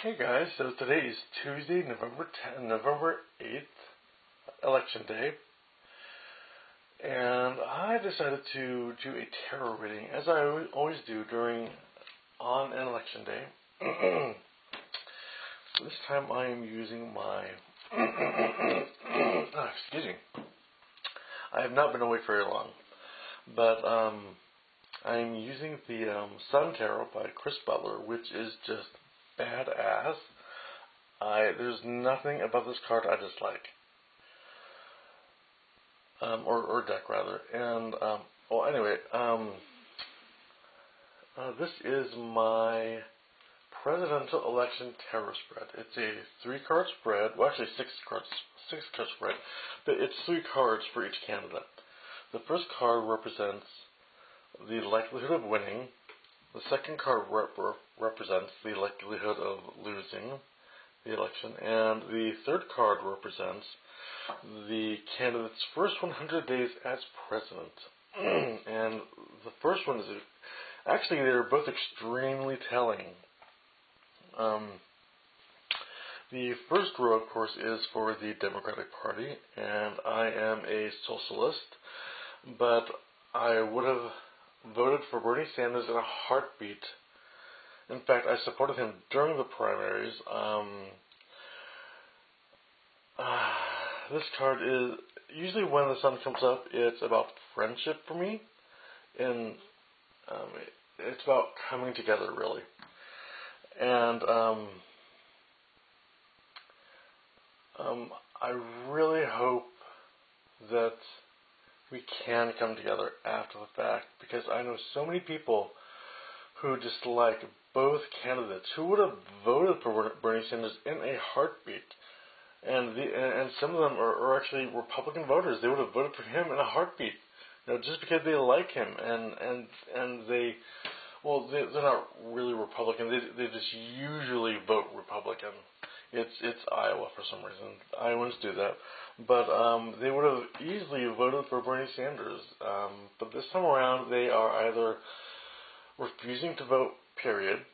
Hey guys, so today is Tuesday, November 8th, election day, and I decided to do a tarot reading, as I always do on an election day. This time I am using my, excuse me, I have not been awake very long, but I am using the Sun Tarot by Chris Butler, which is just badass. There's nothing about this card I dislike. Or deck rather. And, this is my presidential election tarot spread. It's a 3-card spread, well actually 6-card spread, but it's 3 cards for each candidate. The first card represents the likelihood of winning. The second card represents the likelihood of losing the election, and the third card represents the candidate's first 100 days as president. And the first one is actually, they're both extremely telling. The first row, of course, is for the Democratic Party, and I am a socialist, but I would have voted for Bernie Sanders in a heartbeat. In fact, I supported him during the primaries. This card is, usually when the sun comes up, it's about friendship for me, and it's about coming together, really. And I really hope that we can come together after the fact, because I know so many people who dislike both candidates, who would have voted for Bernie Sanders in a heartbeat, and some of them are actually Republican voters. They would have voted for him in a heartbeat, just because they like him, and they're not really Republican. They just usually vote Republican. It's Iowa for some reason. Iowans do that. But they would have easily voted for Bernie Sanders. But this time around, they are either refusing to vote, period,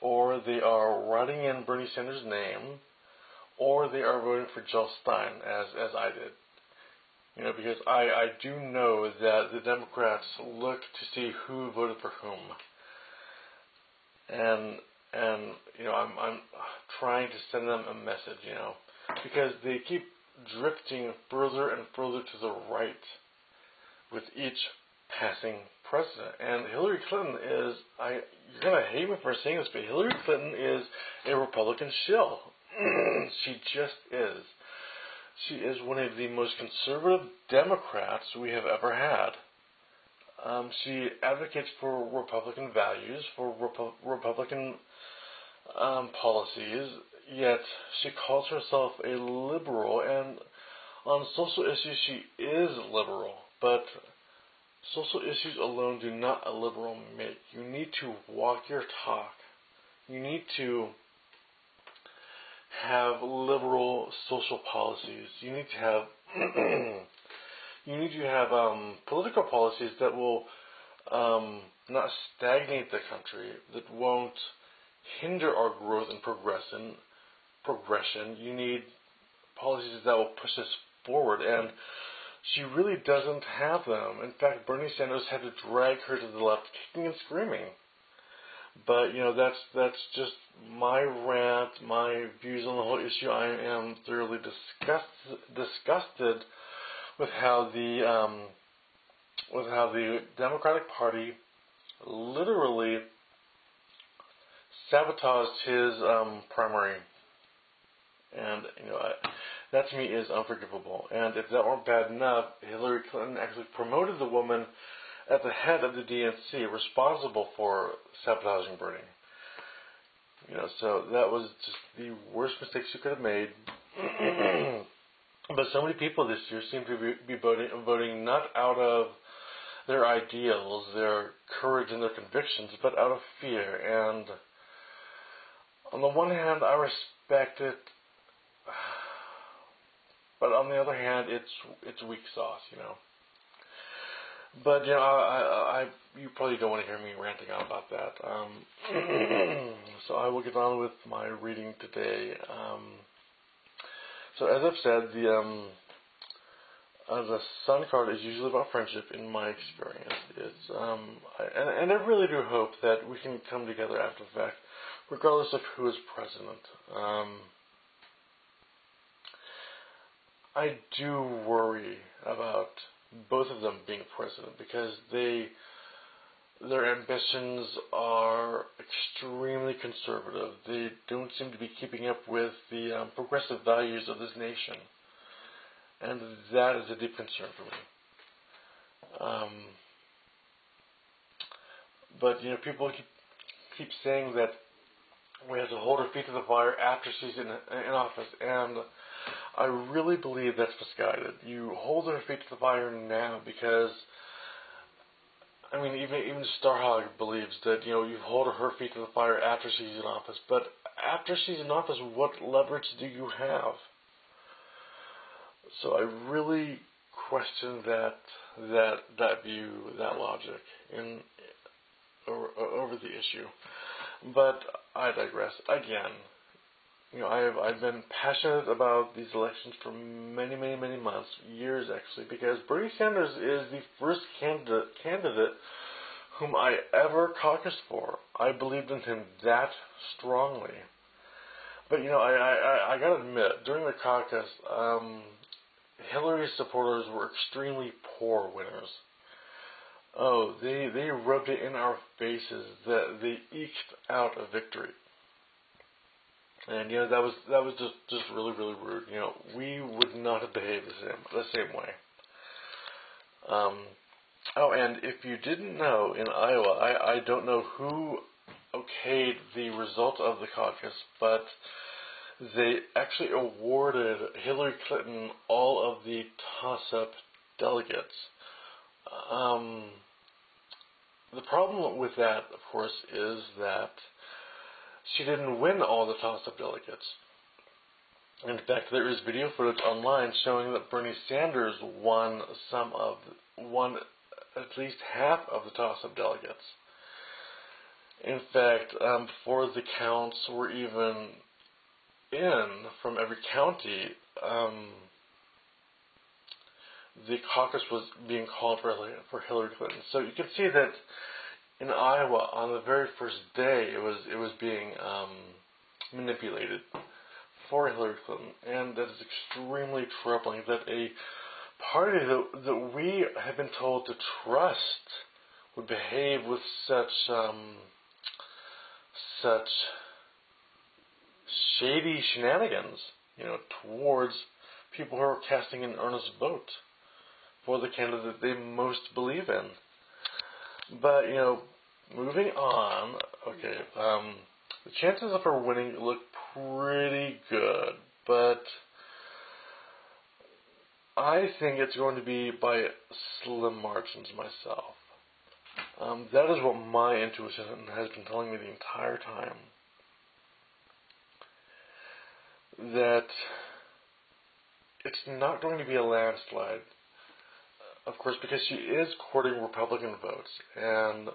or they are writing in Bernie Sanders' name, or they are voting for Jill Stein, as I did. Because I do know that the Democrats look to see who voted for whom. And I'm trying to send them a message, because they keep drifting further and further to the right with each passing president. And Hillary Clinton is, you're going to hate me for saying this, but Hillary Clinton is a Republican shill. She just is. She is one of the most conservative Democrats we have ever had. She advocates for Republican values, for Republican policies, yet she calls herself a liberal, and on social issues she is liberal, but social issues alone do not a liberal make. You need to walk your talk. You need to have liberal social policies. You need to have political policies that will not stagnate the country, that won't hinder our growth and progression. You need policies that will push us forward, and she really doesn't have them. In fact, Bernie Sanders had to drag her to the left, kicking and screaming. But that's just my rant, my views on the whole issue. I am thoroughly disgusted with how the Democratic Party literally sabotaged his primary, and that to me is unforgivable. And if that weren't bad enough, Hillary Clinton actually promoted the woman at the head of the DNC responsible for sabotaging Bernie. So that was just the worst mistake she could have made. But so many people this year seem to be voting not out of their ideals, their courage and their convictions, but out of fear. And on the one hand, I respect it, but on the other hand, it's weak sauce, But you probably don't want to hear me ranting on about that. So I will get on with my reading today. So as I've said, the Sun card is usually about friendship in my experience. It's and I really do hope that we can come together after the fact, regardless of who is president. I do worry about both of them being president because their ambitions are extremely conservative. They don't seem to be keeping up with the progressive values of this nation, and that is a deep concern for me. But people keep saying that we have to hold her feet to the fire after she's in office, and I really believe that's misguided. You hold her feet to the fire now because, even Starhog believes that, you hold her feet to the fire after she's in office. But after she's in office, what leverage do you have? So I really question that view, that logic over the issue. But I digress. Again, I've been passionate about these elections for many, many, many months, years actually, because Bernie Sanders is the first candidate whom I ever caucused for. I believed in him that strongly. But I gotta admit, during the caucus, Hillary's supporters were extremely poor winners. Oh, they rubbed it in our faces that they eked out a victory. And that was just really, really rude. We would not have behaved the same way. And if you didn't know, in Iowa, I don't know who okayed the result of the caucus, but they actually awarded Hillary Clinton all of the toss-up delegates. The problem with that, of course, is that she didn't win all the toss-up delegates. In fact, there is video footage online showing that Bernie Sanders won at least half of the toss-up delegates. In fact, before the counts were even in from every county, the caucus was being called for Hillary Clinton. So you can see that in Iowa, on the very first day, it was being manipulated for Hillary Clinton, and that is extremely troubling. That a party that we have been told to trust would behave with such shady shenanigans, towards people who are casting an earnest vote for the candidate they most believe in. But, moving on, okay, the chances of her winning look pretty good, but I think it's going to be by slim margins myself. That is what my intuition has been telling me the entire time. That it's not going to be a landslide. Of course, because she is courting Republican votes, and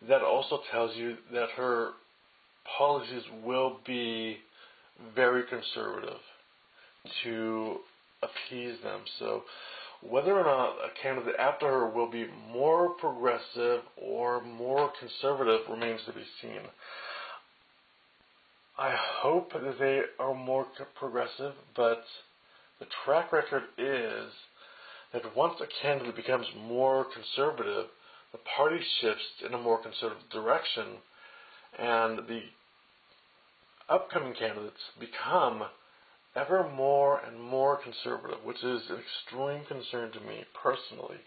that also tells you that her policies will be very conservative to appease them. So whether or not a candidate after her will be more progressive or more conservative remains to be seen. I hope that they are more progressive, but the track record is that once a candidate becomes more conservative, the party shifts in a more conservative direction, and the upcoming candidates become ever more and more conservative, which is an extreme concern to me personally.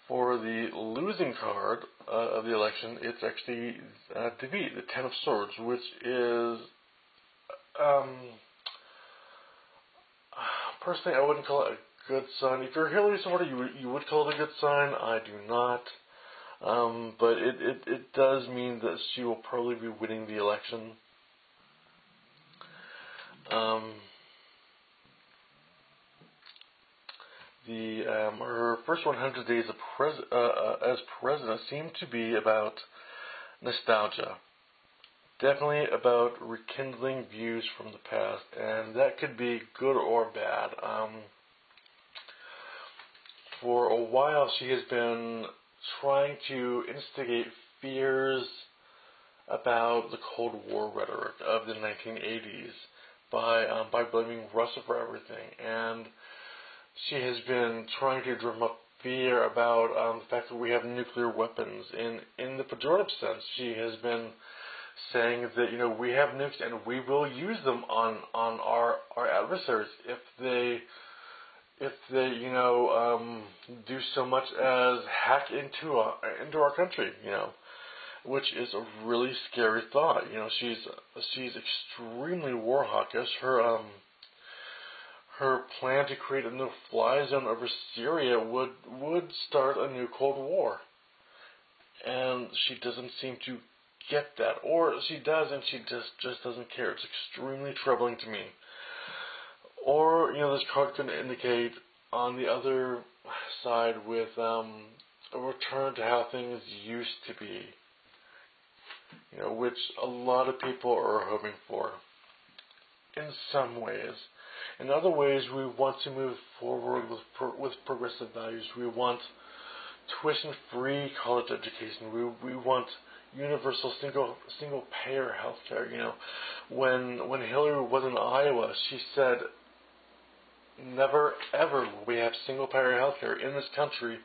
For the losing card of the election, it's actually defeat, the Ten of Swords, which is, personally, I wouldn't call it a good sign. If you're a Hillary supporter, you would call it a good sign. I do not. But it does mean that she will probably be winning the election. her first 100 days as president seemed to be about nostalgia. Definitely about rekindling views from the past, and that could be good or bad. For a while, she has been trying to instigate fears about the Cold War rhetoric of the 1980s by blaming Russia for everything, and she has been trying to drum up fear about the fact that we have nuclear weapons. In the pejorative sense, she has been saying that we have nukes and we will use them on our adversaries if they do so much as hack into our country, which is a really scary thought. She's extremely war hawkish. Her plan to create a no-fly zone over Syria would start a new Cold War, and she doesn't seem to get that, or she does and she just doesn't care. It's extremely troubling to me. Or this card could indicate on the other side with a return to how things used to be, which a lot of people are hoping for. In some ways. In other ways, we want to move forward with progressive values. We want tuition-free college education. We want universal single payer healthcare. When Hillary was in Iowa, she said, "Never ever will we have single payer healthcare in this country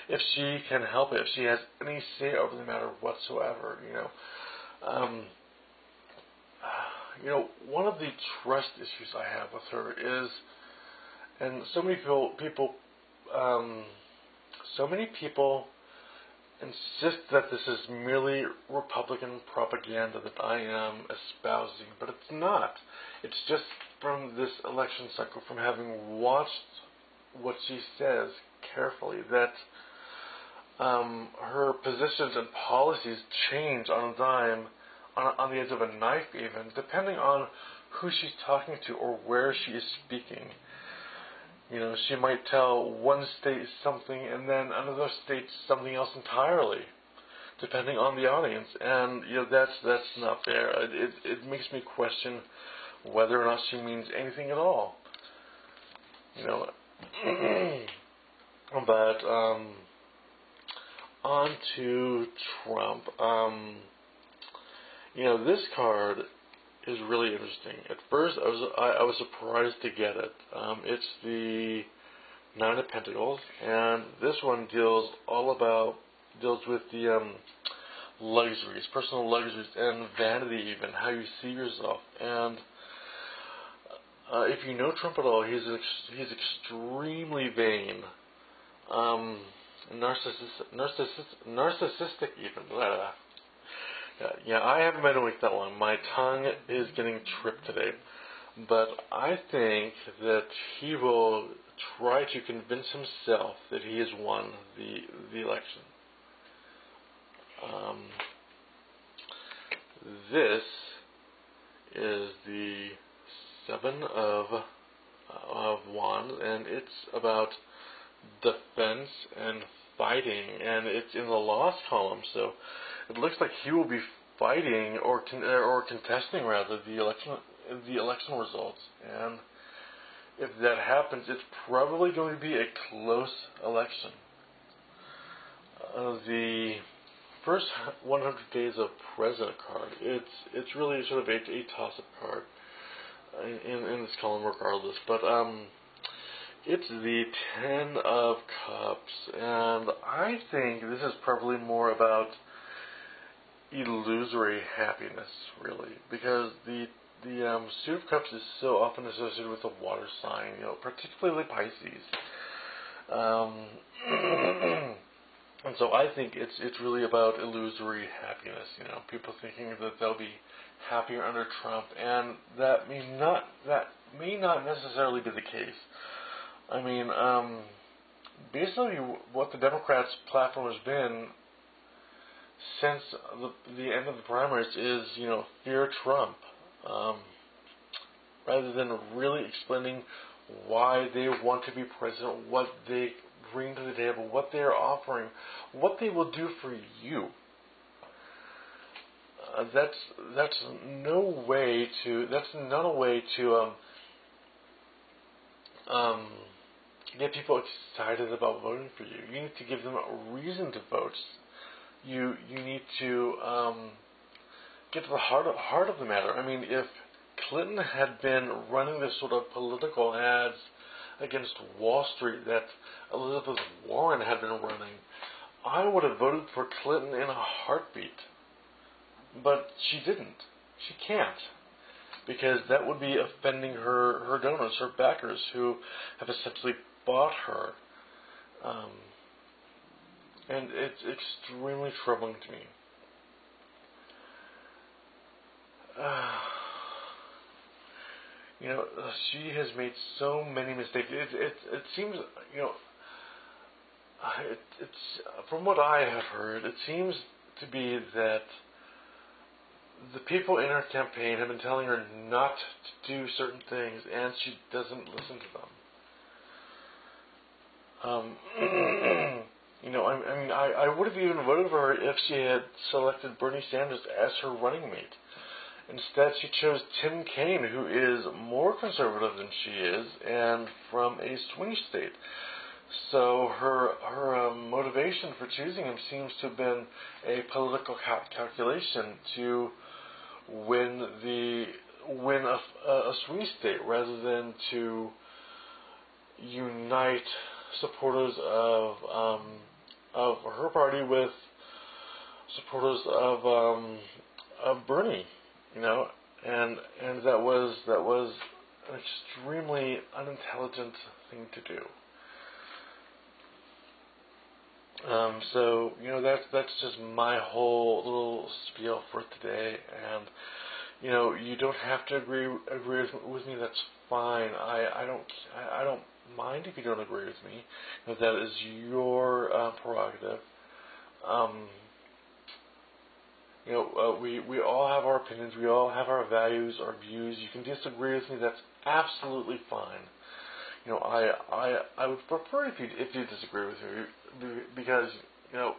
if she can help it, if she has any say over the matter whatsoever." One of the trust issues I have with her is, and so many people insist that this is merely Republican propaganda that I am espousing, but it's not. It's just from this election cycle, from having watched what she says carefully, that her positions and policies change on a dime, on the edge of a knife even, depending on who she's talking to or where she is speaking. She might tell one state something and then another state something else entirely, depending on the audience. And that's not fair. It makes me question whether or not she means anything at all. But on to Trump. This card is really interesting. At first, I was surprised to get it. It's the Nine of Pentacles, and this one deals with the luxuries, personal luxuries, and vanity, even how you see yourself. And if you know Trump at all, he's extremely vain, narcissistic even. Yeah, I haven't been awake that long. My tongue is getting tripped today. But I think that he will try to convince himself that he has won the election. This is the Seven of Wands, and it's about defense and fighting, and it's in the lost column, so it looks like he will be fighting or contesting rather the election results. And if that happens, it's probably going to be a close election. The first 100 days of President card, it's really sort of a toss-up card in this column regardless. But it's the Ten of Cups, and I think this is probably more about illusory happiness, really, because the Suit of Cups is so often associated with a water sign, particularly Pisces. And so I think it's really about illusory happiness. People thinking that they'll be happier under Trump, and that may not necessarily be the case. I mean, basically, what the Democrats' platform has been since the end of the primaries is, fear Trump, rather than really explaining why they want to be president, what they bring to the table, what they are offering, what they will do for you. That's not a way to get people excited about voting for you. You need to give them a reason to vote. You need to get to the heart of the matter. I mean, if Clinton had been running this sort of political ads against Wall Street that Elizabeth Warren had been running, I would have voted for Clinton in a heartbeat. But she didn't. She can't. Because that would be offending her donors, her backers, who have essentially bought her. And it's extremely troubling to me. She has made so many mistakes. It seems, it's from what I have heard, it seems to be that the people in her campaign have been telling her not to do certain things, and she doesn't listen to them. I would have even voted for her if she had selected Bernie Sanders as her running mate. Instead, she chose Tim Kaine, who is more conservative than she is, and from a swing state. So her motivation for choosing him seems to have been a political calculation to win a swing state rather than to unite supporters of her party with supporters of Bernie, and that was an extremely unintelligent thing to do. So that's just my whole little spiel for today, and you don't have to agree with me. That's fine. I don't mind if you don't agree with me. That is your prerogative. We all have our opinions. We all have our values, our views. You can disagree with me. That's absolutely fine. I would prefer if you disagree with me, because God,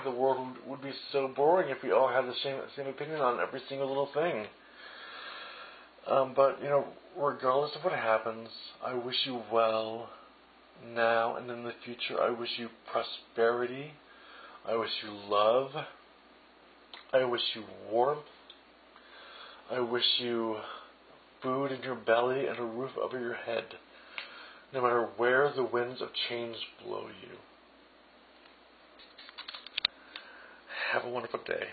the world would be so boring if we all had the same opinion on every single little thing. But regardless of what happens, I wish you well now and in the future. I wish you prosperity. I wish you love. I wish you warmth. I wish you food in your belly and a roof over your head, no matter where the winds of change blow you. Have a wonderful day.